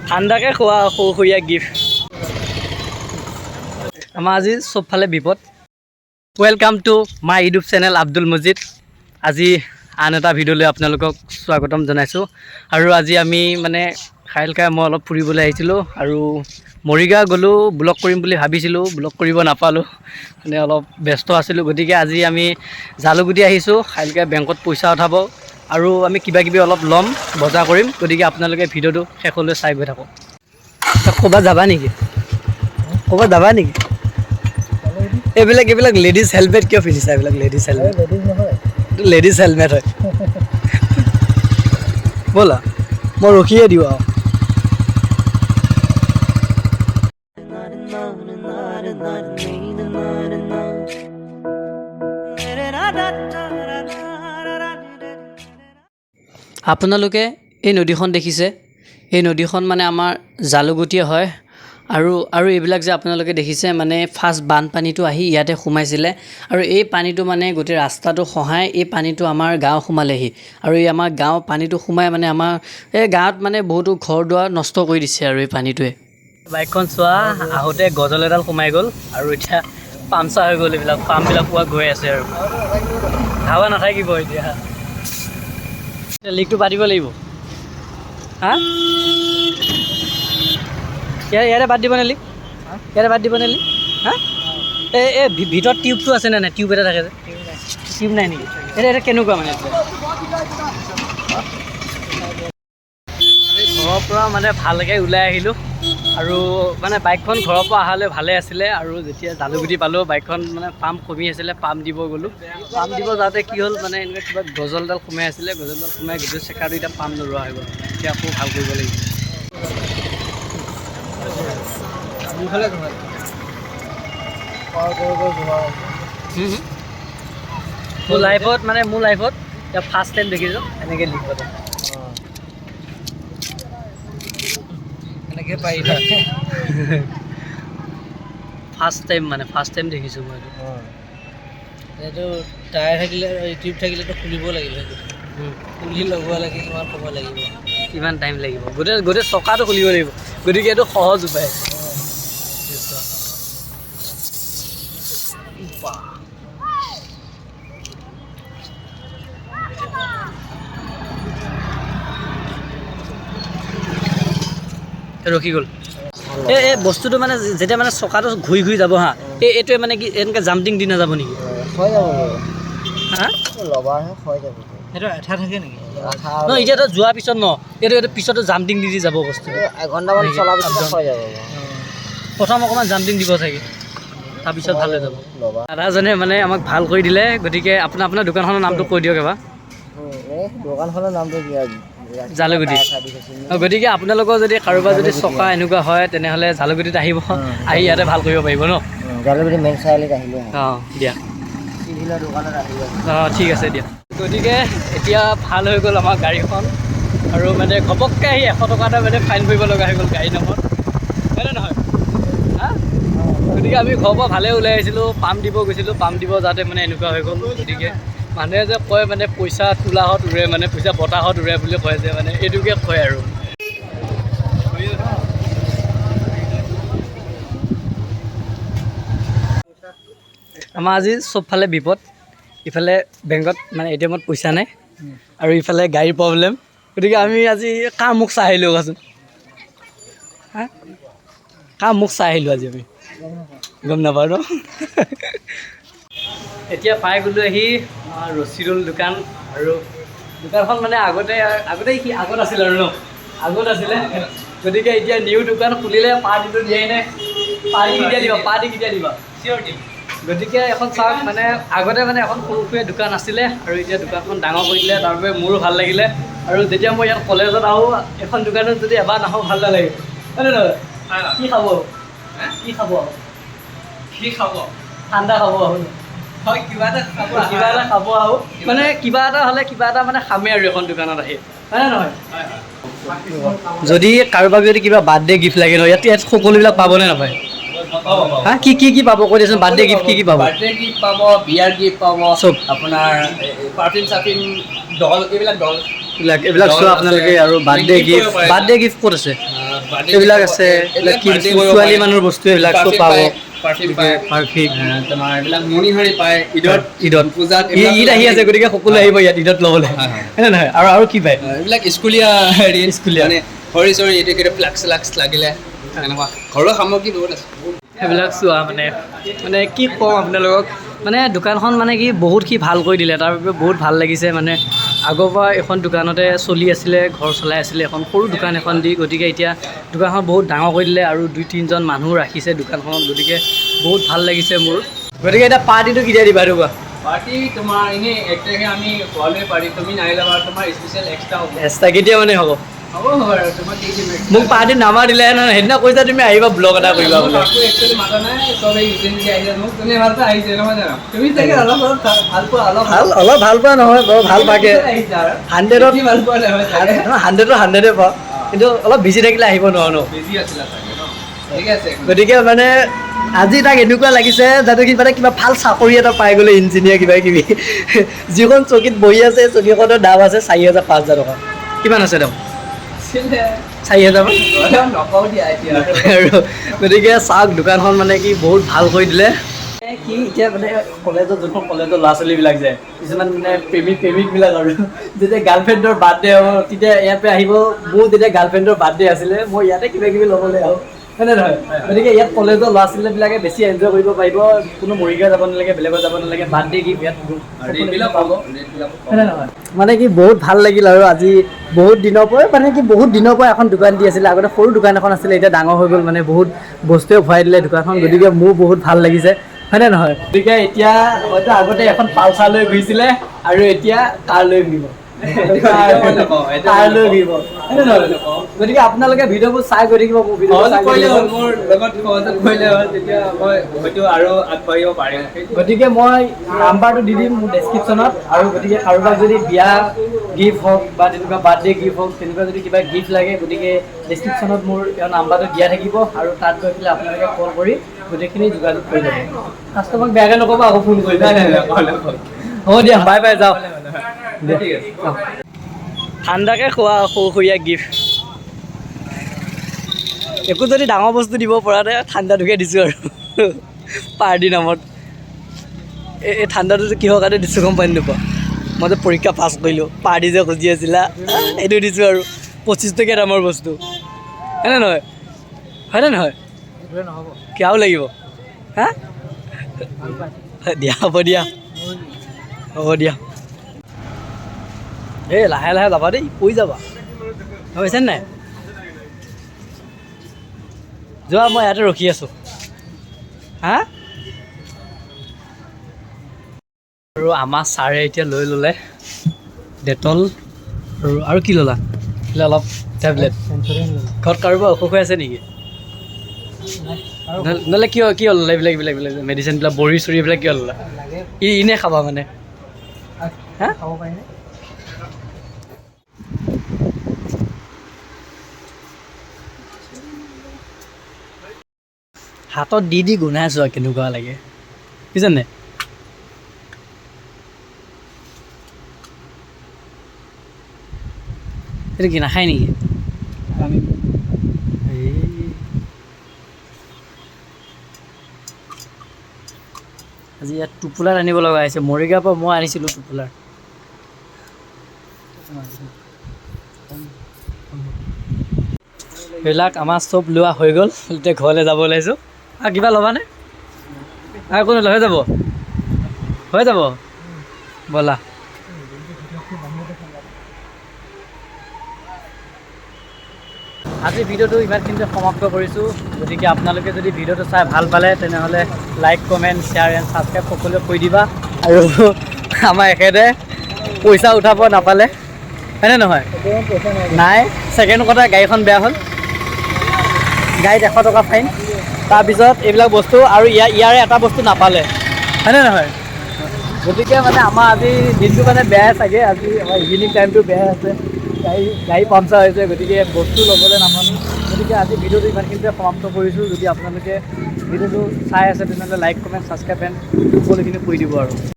ঠাণ্ডাকৈ খোৱা সৰুসুৰীয়া গিফ্ট আমাৰ আজি চবফালে বিপদ welcome to my YouTube channel Abdul Majid আজি আন এটা ভিডিঅ'লৈ আপোনালোকক স্বাগতম জনাইছোঁ আৰু আজি আমি মানে খাই মই অলপ ফুৰিবলৈ আহিছিলোঁ আৰু মৰিগাঁও গ'লোঁ ব্লগ কৰিম বুলি ভাবিছিলোঁ ব্লগ কৰিব নাপালোঁ মানে অলপ ব্যস্ত আছিলোঁ গতিকে আজি আমি জালুকগুটি আহিছোঁ খাইলকাই বেংকত পইচা উঠাব আৰু আমি কিবাকিবি অলপ ল'ম বজাৰ কৰিম গতিকে আপোনালোকে ভিডিঅ'টো শেষলৈ চাই গৈ থাকক ক'ৰবাত যাবা নেকি ক'ৰবাত যাবা নেকি এইবিলাক লেডিজ হেলমেট কিয় পিন্ধিছা এইবিলাক লেডিজ হেলমেট লেডিজ হেলমেট হয় ব'লা মই ৰখিয়ে দিওঁ আৰু আপোনালোকে এই নদীখন দেখিছে এই নদীখন মানে আমাৰ জালুকগুটিয়ে হয় আৰু এইবিলাক যে আপোনালোকে দেখিছে মানে ফাৰ্ষ্ট বানপানীটো আহি ইয়াতে সোমাইছিলে আৰু এই পানীটো মানে গোটেই ৰাস্তাটো খহাই এই পানীটো আমাৰ গাঁও সোমালেহি আৰু এই আমাৰ গাঁও পানীটো সোমাই মানে আমাৰ এই গাঁৱত মানে বহুতো ঘৰ দুৱাৰ নষ্ট কৰি দিছে আৰু এই পানীটোৱে বাইকখন চোৱা আহোঁতে গজল এডাল সোমাই গ'ল আৰু এতিয়া পামচাৰ হৈ গ'ল এইবিলাক পামবিলাক পোৱা গৈ আছে আৰু হাৱা নাথাকিব এতিয়া লিকটো পাতিব লাগিব হা ইয়াতে বাদ দিব নে লিক ইয়াতে বাদ দিব নে লিক হা এই ভিতৰত টিউবটো আছে নে নাই টিউব এটা থাকে যে টিউব নাই নেকি এটা কেনেকুৱা মানে ঘৰৰ পৰা মানে ভালকৈ ওলাই আহিলোঁ আৰু মানে বাইকখন ঘৰৰ পৰা অহালৈ ভালে আছিলে আৰু যেতিয়া জালুকগুটি পালোঁ বাইকখন মানে পাম্প কমি আছিলে পাম্প দিব গ'লোঁ পাম্প দিব যাওঁতে কি হ'ল মানে এনেকৈ কিবা গজলডাল সোমাই আছিলে গজলডাল সোমাই গোটেই চেকাৰটো এতিয়া পাম্প নোলোৱা হৈ গ'ল এতিয়া আকৌ ভাল কৰিব লাগিব মোৰ লাইফত এতিয়া ফাৰ্ষ্ট টাইম দেখিছোঁ এনেকৈ লিক পাতে এনেকৈ পাৰিবা ফাৰ্ষ্ট টাইম দেখিছোঁ মই এইটো টায়াৰ থাকিলে টিউব থাকিলেতো খুলিব লাগিব সেইটো খুলি ল'ব লাগে কিমান সময় লাগিব কিমান টাইম লাগিব গোটেই চকাটো খুলিব লাগিব গতিকে এইটো সহজ উপায় ৰখি গ'ল এই বস্তুটো মানে যেতিয়া মানে চকাটো ঘূৰি যাব হা এইটোৱে মানে কি এনেকৈ জাম্পিং দি নাযাব নেকি হৈ যাব হা ল'বাৰহে হৈ যাব সেইটো এঠা থাকে নেকি ন এতিয়াতো যোৱাৰ পিছত ন এইটো পিছতো জাম্পিং দি যাব বস্তু এঘণ্টামান চলাৰ পিছত হৈ যাব প্ৰথম অকণমান জাম্পিং দিব চাগে তাৰপিছত ভাল হৈ যাব দাদাজনে মানে আমাক ভাল কৰি দিলে গতিকে আপোনাৰ দোকানখনৰ নামটো কৈ দিয়ক এবাৰ দোকানখনৰ নামটো কি জালুকগুটি গতিকে আপোনালোকৰ যদি কাৰোবাৰ যদি চকা এনেকুৱা হয় তেনেহ'লে জালুকগুটিত আহিব আহি ইয়াতে ভাল কৰিব পাৰিব ন জালুকগুটি মেইন চাৰিআলিত আহিব অঁ দিয়া অঁ ঠিক আছে দিয়া গতিকে এতিয়া ভাল হৈ গ'ল আমাৰ গাড়ীখন আৰু মানে ঘপককৈ আহি 100 টকা এটা মানে ফাইন ভৰিব লগা হৈ গ'ল গাড়ী নামত হয়নে নহয় হা গতিকে আমি ঘৰৰ পৰা ভালে ওলাই আহিছিলোঁ পাম্প দিব গৈছিলোঁ পাম্প দিব যাওঁতে মানে এনেকুৱা হৈ গ'ল গতিকে মানুহে যে কয় মানে পইচা তোলাহত উৰে মানে পইচা বতাহত উৰে বুলি কয় যে মানে এইটোকে কয় আৰু আমাৰ আজি চবফালে বিপদ ইফালে বেংকত মানে ATMত পইচা নাই আৰু ইফালে গাড়ীৰ প্ৰব্লেম গতিকে আমি আজি কাৰ মুখ চাই আহিলোঁ কোৱাচোন হা কাৰ মুখ চাই আহিলোঁ আজি আমি গম নাপাওঁ ন এতিয়া পাই গ'লোঁ আহি ৰছীদুল দোকান আৰু দোকানখন মানে আগতে আগত আছিল আৰু ন আগত আছিলে গতিকে এতিয়া নিউ দোকান খুলিলে পাৰ্টিটো দিয়াই নাই পাৰ্টি কেতিয়া দিবা চিয়'ৰ দিম গতিকে এখন চাওক মানে আগতে মানে এখন সৰু সুৰা দোকান আছিলে আৰু এতিয়া দোকানখন ডাঙৰ কৰি দিলে তাৰ বাবে মোৰো ভাল লাগিলে আৰু যেতিয়া মই ইয়াত কলেজত আহোঁ এখন দোকানত যদি এবাৰ নাহোঁ ভাল নালাগে হয়নে নহয় কি খাব ঠাণ্ডা খাব আহোঁ হয় কিবা এটা খাব আহোঁ মানে কিবা এটা হ'লে কিবা এটা মানে খামেই আৰু এখন দোকানত আহি হয়নে নহয় যদি কাৰোবাক যদি কিবা বাৰ্থডে গিফ্ট লাগে ন ইয়াত সকলোবিলাক পাবনে নাপায় হা কি পাব কৈ দিয়কচোন বাৰ্থডে গিফ্ট কি পাব বাৰ্থডে গিফ্ট পাব বিয়াৰ গিফ্ট পাব চব আপোনাৰ পাৰ্ফিউম চাৰ্ফিউম ডল এইবিলাক চোৱা আপোনালোকে আৰু বাৰ্থডে গিফ্ট ক'ত আছে এইবিলাক আছে, ছোৱালী মানুহৰ বস্তু এইবিলাক চব পাব। পাৰফিউম তোমাৰ এইবিলাক মণিহাৰী পায় ঈদত পূজাত ঈদ আহি আছে, গতিকে সকলো আহিব ইয়াত ঈদত ল'বলৈ, হয়নে নহয়? আৰু কি পায় এইবিলাক স্কুলীয়া হেৰি মানে খৰি চৰি এইটো ফ্লাক্স চাক্স লাগিলে এনেকুৱা ঘৰুৱা সামগ্ৰী বহুত আছে। সেইবিলাক চোৱা মানে কি কওঁ আপোনালোকক, মানে দোকানখন মানে কি বহুতখিনি ভাল কৰি দিলে, তাৰ বাবে বহুত ভাল লাগিছে। মানে আগৰ পৰা এখন দোকানতে চলি আছিলে, ঘৰ চলাই আছিলে, এখন সৰু দোকান এখন দি, গতিকে এতিয়া দোকানখন বহুত ডাঙৰ কৰি দিলে আৰু 2-3জন মানুহ ৰাখিছে দোকানখনত, গতিকে বহুত ভাল লাগিছে মোৰ। গতিকে এতিয়া পাৰ্টিটো কেতিয়া দিবা এইটো কোৱা? পাৰ্টি তোমাৰ এনেই 1 তাৰিখে আমি খোৱালৈ পাৰি, তুমি নাহিলে বাৰু তোমাৰ স্পেচিয়েল এক্সট্ৰা হ'ব। এক্সট্ৰা কেতিয়া মানে হ'ব? হ'ব আৰু তোমাক কি দিম, মোক পাৰ্টি নামাৰ দিলে নহয়, সেইদিনা কৈছা তুমি আহিবা ব্লগ এটা কৰিবা বোলে। একচুৱেলি মাতা নাই, চবে ইউজেনলি আহিছে, মোক তুমি ভাল পাই আহিছে নহয় জানো? তুমি চাগে অলপ ভাল পোৱা, অলপ ভাল পোৱা নহয় বাৰু, ভাল পাকে 100ত ভাল পোৱা নহয় চাগে। 100তে পাওঁ, কিন্তু অলপ বিজি থাকিলে আহিব নোৱাৰো ন। বিজি আছিলা চাগে ন? ঠিক আছে। গতিকে মানে আজি তাক এনেকুৱা লাগিছে যাতে কিবা ভাল চাকৰি এটা পাই গ'লে, ইঞ্জিনিয়াৰ কিবা কিবি। যিখন চকীত বহি আছে চকীখনৰ দাম আছে 4,000-5,000 টকা। কিমান আছে দাম? 4,000 মান। নকওঁ দিয়া এতিয়া আৰু গতিকে চাওক দোকানখন মানে কি বহুত ভাল কৰি দিলে। কি এতিয়া মানে কলেজত যোনখন কলেজৰ ল'ৰা ছোৱালীবিলাক যায়, কিছুমান মানে প্ৰেমিকবিলাক আৰু যেতিয়া গাৰ্লফ্ৰেণ্ডৰ বাৰ্থডে হ'ব, তেতিয়া ইয়াতে আহিব। মোৰ যেতিয়া গাৰ্লফ্ৰেণ্ডৰ বাৰ্থডে আছিলে, মই ইয়াতে কিবা কিবি ল'বলৈ আহোঁ, হয়নে নহয়? গতিকে ইয়াত কলেজৰ ল'ৰা ছোৱালীবিলাকে বেছি এনজয় কৰিব পাৰিব, কোনো মৰিগাঁও যাব নালাগে, বেলেগত যাব নালাগে, বাৰ্থডে গিফ্ট ইয়াত পাব, হয়নে নহয়? মানে কি বহুত ভাল লাগিল। আৰু আজি বহুত দিনৰ পৰাই এখন দোকান দি আছিলে, আগতে সৰু দোকান এখন আছিলে, এতিয়া ডাঙৰ হৈ গ'ল, মানে বহুত বস্তুৱে ভৰাই দিলে দোকানখন, গতিকে মোৰ বহুত ভাল লাগিছে, হয়নে নহয়? গতিকে এতিয়া হয়তো আগতে এখন পালচাৰ লৈ ঘূৰিছিলে আৰু এতিয়া কাৰ লৈ ঘূৰিব, গতিকে আপোনালোকে ভিডিঅ'বোৰ চাই গৈ থাকিব, মোৰ ভিডিঅ' মোৰ লগত সহযোগ কৰিলে হ'ল, তেতিয়া মই হয়তো আৰু আগবাঢ়িব পাৰিম। গতিকে মই নাম্বাৰটো দি দিম মোৰ ডেছক্ৰিপশ্যনত, আৰু গতিকে কাৰোবাক যদি বিয়া গিফ্ট হওক বা তেনেকুৱা বাৰ্থডে গিফ্ট হওক, তেনেকুৱা যদি কিবা গিফ্ট লাগে, গতিকে ডেছক্ৰিপশ্যনত মোৰ নাম্বাৰটো দিয়া থাকিব, আৰু তাত গৈ পেলাই আপোনালোকে কল কৰি গোটেইখিনি যোগাযোগ কৰি ল'ব। কাষ্টমাৰক বেয়াকৈ নক'ব, আকৌ ফোন কৰি হ'ব দিয়া, বাই বাই, যাওঁ। ঠিক আছে। ঠাণ্ডাকৈ খোৱা সৰুসুৰীয়া গিফ্ট, একো যদি ডাঙৰ বস্তু দিব পৰা নাই, ঠাণ্ডাটোকে দিছোঁ আৰু পাৰ্টি নামত। এই ঠাণ্ডাটো কিহৰ কাৰণে দিছোঁ গম পাই নোপোৱা? মই যে পৰীক্ষা পাছ কৰিলোঁ, পাৰ্টি যে খুজি আছিলা, এইটো দিছোঁ আৰু 25 টকীয়া দামৰ বস্তু, হয়নে নহয়? হয়নে নহয়? কিয়াও লাগিব হা? দিয়া, হ'ব দিয়া, হ'ব দিয়া। এই লাহে লাহে যাবা দেই, পৰি যাবা, বুজিছে নাই? যোৱা, মই ইয়াতে ৰখি আছোঁ। হা? আৰু আমাৰ ছাৰে এতিয়া লৈ ল'লে ডেটল, আৰু কি ল'লা? অলপ টেবলেট। ঘৰত কাৰোবাৰ অসুখ হৈ আছে নেকি? নহ'লে কিয় ল'লা এইবিলাক মেডিচিনবিলাক, বড়ি চৰি এইবিলাক কিয় ল'লা? এনেই খাবা মানে? হা? খাব পাৰিনে? হাতত দি গোন্ধাইছোঁ আৰু কেনেকুৱা লাগে, বুজিছানে? এইটো কি নাখায় নেকি? আজি ইয়াত টোপোলাৰ আনিব লগা হৈছে, মৰিগাঁৱৰ পৰা মই আনিছিলোঁ টোপোলাৰ। সেইবিলাক আমাৰ চব লোৱা হৈ গ'ল, এতিয়া ঘৰলৈ যাব ওলাইছোঁ। আৰু কিবা ল'বানে? আৰু একো নলয়, হৈ যাব ব'লা। আজি ভিডিঅ'টো ইমানখিনিতে সমাপ্ত কৰিছোঁ। গতিকে আপোনালোকে যদি ভিডিঅ'টো চাই ভাল পালে, তেনেহ'লে like, comment, share and subscribe সকলোৱে কৰি দিবা। আৰু আমাৰ এখেতে পইচা উঠাব নাপালে, হয়নে নহয়? নাই, ছেকেণ্ড কথা, গাড়ীখন বেয়া হ'ল, গাড়ীত 100 টকা ফাইন, তাৰপিছত এইবিলাক বস্তু, আৰু ইয়াৰে এটা বস্তু নাপালে, হয়নে নহয়? গতিকে মানে আমাৰ আজি দিনটো মানে বেয়াই চাগে, আজি আমাৰ ইভিনিং টাইমটো বেয়াই আছে, গাড়ী পামচাৰ হৈছে, গতিকে বস্তু ল'বলৈ নাপালোঁ। গতিকে আজি ভিডিঅ'টো ইমানখিনিতে সমাপ্ত কৰিছোঁ। যদি আপোনালোকে ভিডিঅ'টো চাই আছে, তেনেহ'লে লাইক, কমেণ্ট, ছাবস্ক্ৰাইব এণ্ড সকলোখিনি কৰি দিব আৰু।